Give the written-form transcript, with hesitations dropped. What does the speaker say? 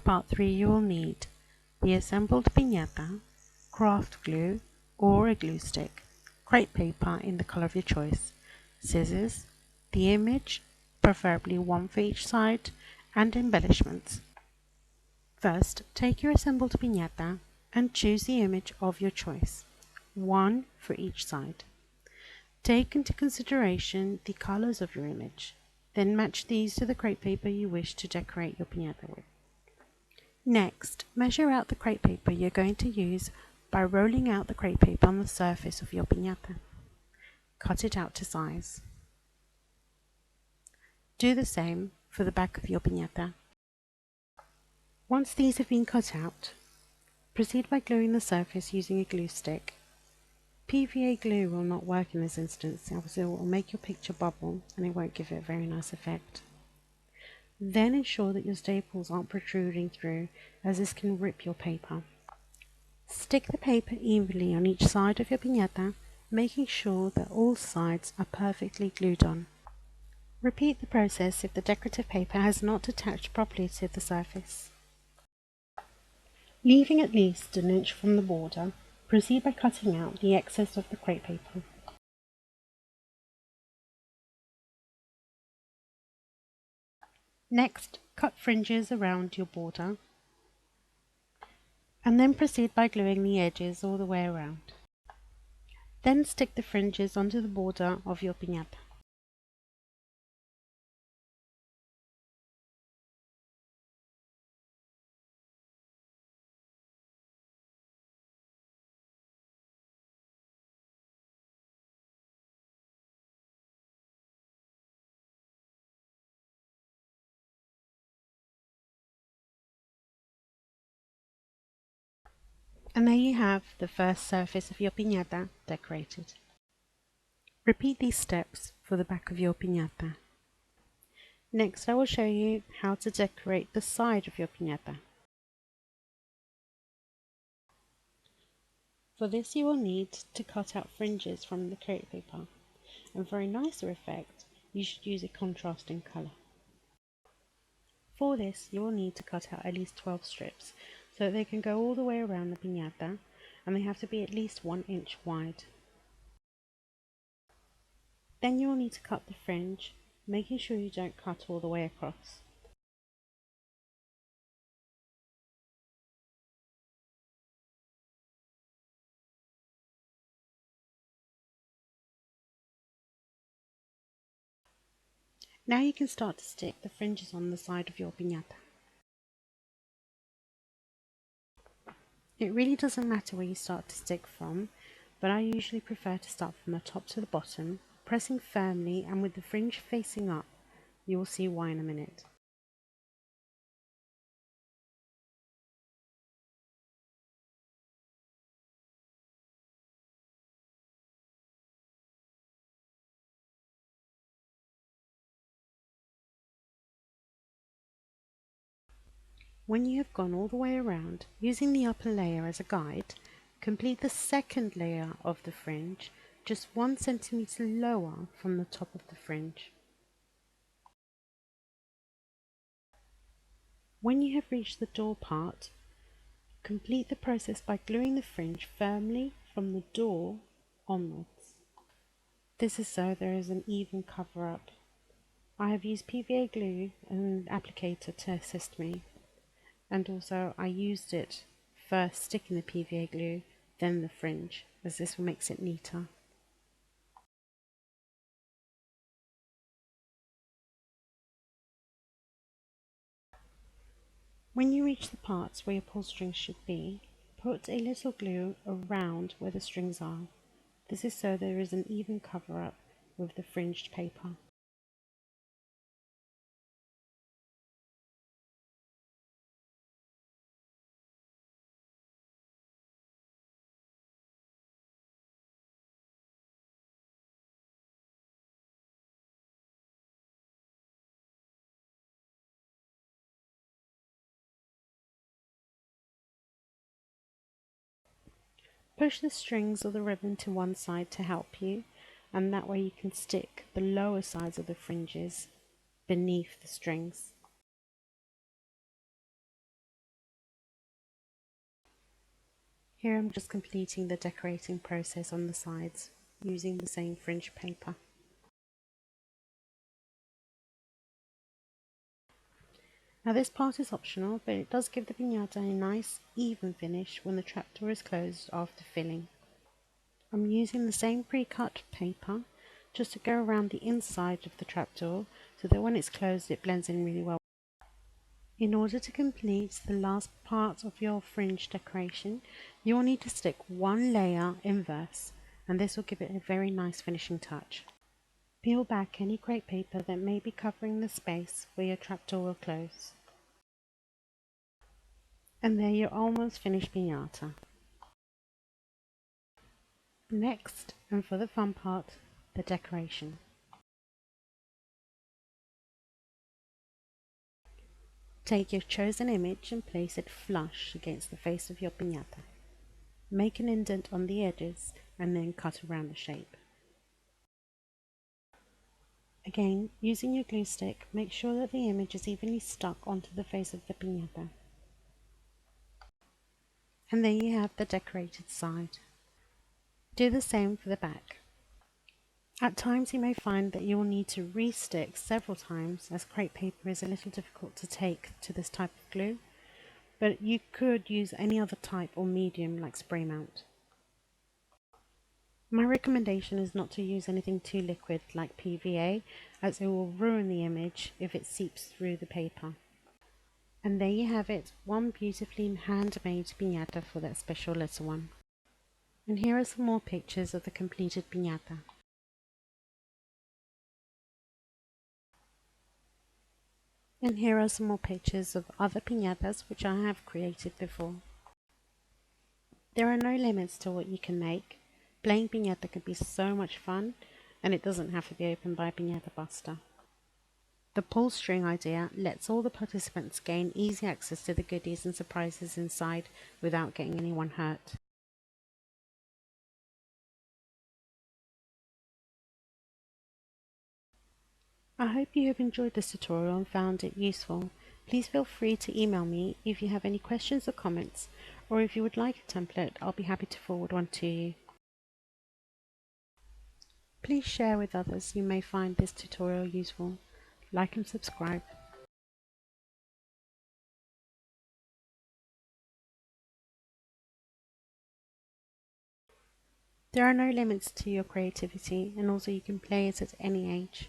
part 3 you will need the assembled piñata, craft glue or a glue stick, crepe paper in the colour of your choice, scissors, the image, preferably one for each side, and embellishments. First, take your assembled piñata and choose the image of your choice, one for each side. Take into consideration the colours of your image, then match these to the crepe paper you wish to decorate your piñata with. Next, measure out the crepe paper you're going to use by rolling out the crepe paper on the surface of your piñata. Cut it out to size. Do the same for the back of your piñata. Once these have been cut out, proceed by gluing the surface using a glue stick. PVA glue will not work in this instance as it will make your picture bubble and it won't give it a very nice effect. Then ensure that your staples aren't protruding through, as this can rip your paper. Stick the paper evenly on each side of your piñata, making sure that all sides are perfectly glued on. Repeat the process if the decorative paper has not attached properly to the surface. Leaving at least an inch from the border, proceed by cutting out the excess of the crepe paper. Next, cut fringes around your border, and then proceed by gluing the edges all the way around. Then stick the fringes onto the border of your piñata. And there you have the first surface of your piñata decorated. Repeat these steps for the back of your piñata. Next, I will show you how to decorate the side of your piñata. For this you will need to cut out fringes from the crepe paper, and for a nicer effect you should use a contrasting colour. For this you will need to cut out at least 12 strips so that they can go all the way around the piñata, and they have to be at least 1 inch wide. Then you will need to cut the fringe, making sure you don't cut all the way across. Now you can start to stick the fringes on the side of your piñata. It really doesn't matter where you start to stick from, but I usually prefer to start from the top to the bottom, pressing firmly and with the fringe facing up. You will see why in a minute. When you have gone all the way around, using the upper layer as a guide, complete the second layer of the fringe just 1 centimeter lower from the top of the fringe. When you have reached the door part, complete the process by gluing the fringe firmly from the door onwards. This is so there is an even cover up. I have used PVA glue and applicator to assist me, and also I used it first sticking the PVA glue, then the fringe, as this makes it neater. When you reach the parts where your pull strings should be, put a little glue around where the strings are. This is so there is an even cover up with the fringed paper. Push the strings or the ribbon to one side to help you, and that way you can stick the lower sides of the fringes beneath the strings. Here I'm just completing the decorating process on the sides using the same fringe paper. Now this part is optional, but it does give the piñata a nice, even finish when the trapdoor is closed after filling. I'm using the same pre-cut paper just to go around the inside of the trapdoor so that when it's closed it blends in really well. In order to complete the last part of your fringe decoration, you will need to stick one layer inverse, and this will give it a very nice finishing touch. Peel back any crepe paper that may be covering the space where your trapdoor will close. And there you're almost finished piñata. Next, and for the fun part, the decoration. Take your chosen image and place it flush against the face of your piñata. Make an indent on the edges and then cut around the shape. Again, using your glue stick, make sure that the image is evenly stuck onto the face of the piñata. And there you have the decorated side. Do the same for the back. At times you may find that you will need to re-stick several times as crepe paper is a little difficult to take to this type of glue, but you could use any other type or medium like spray mount. My recommendation is not to use anything too liquid like PVA, as it will ruin the image if it seeps through the paper. And there you have it, one beautifully handmade piñata for that special little one. And here are some more pictures of the completed piñata. And here are some more pictures of other piñatas which I have created before. There are no limits to what you can make. Playing piñata can be so much fun, and it doesn't have to be opened by a piñata buster. The pull string idea lets all the participants gain easy access to the goodies and surprises inside without getting anyone hurt. I hope you have enjoyed this tutorial and found it useful. Please feel free to email me if you have any questions or comments, or if you would like a template, I'll be happy to forward one to you. Please share with others who may find this tutorial useful. Like and subscribe. There are no limits to your creativity, and also you can play it at any age.